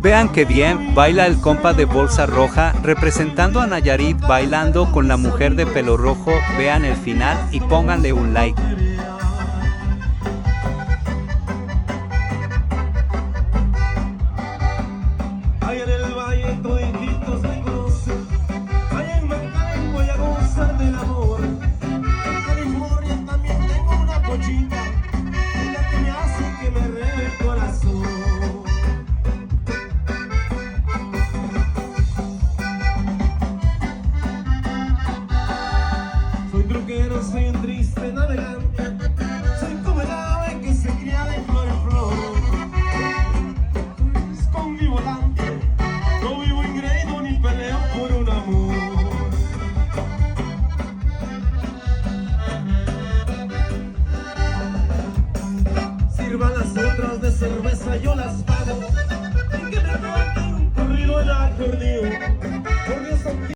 Vean qué bien baila el compa de bolsa roja, representando a Nayarit bailando con la mujer de pelo rojo. Vean el final y pónganle un like. Allá en el valle todititos me conocen, allá en Magdalena voy a gozar del amor. En California también tengo una pochita, la que me hace que me reve el corazón. Soy truquero, soy un triste navegante, soy como el ave que se cría de flor en flor. Con mi volante no vivo ingreído ni peleo por un amor. Sirvan las otras de cerveza, yo las pago. Y que me canten un corrido en acordeón.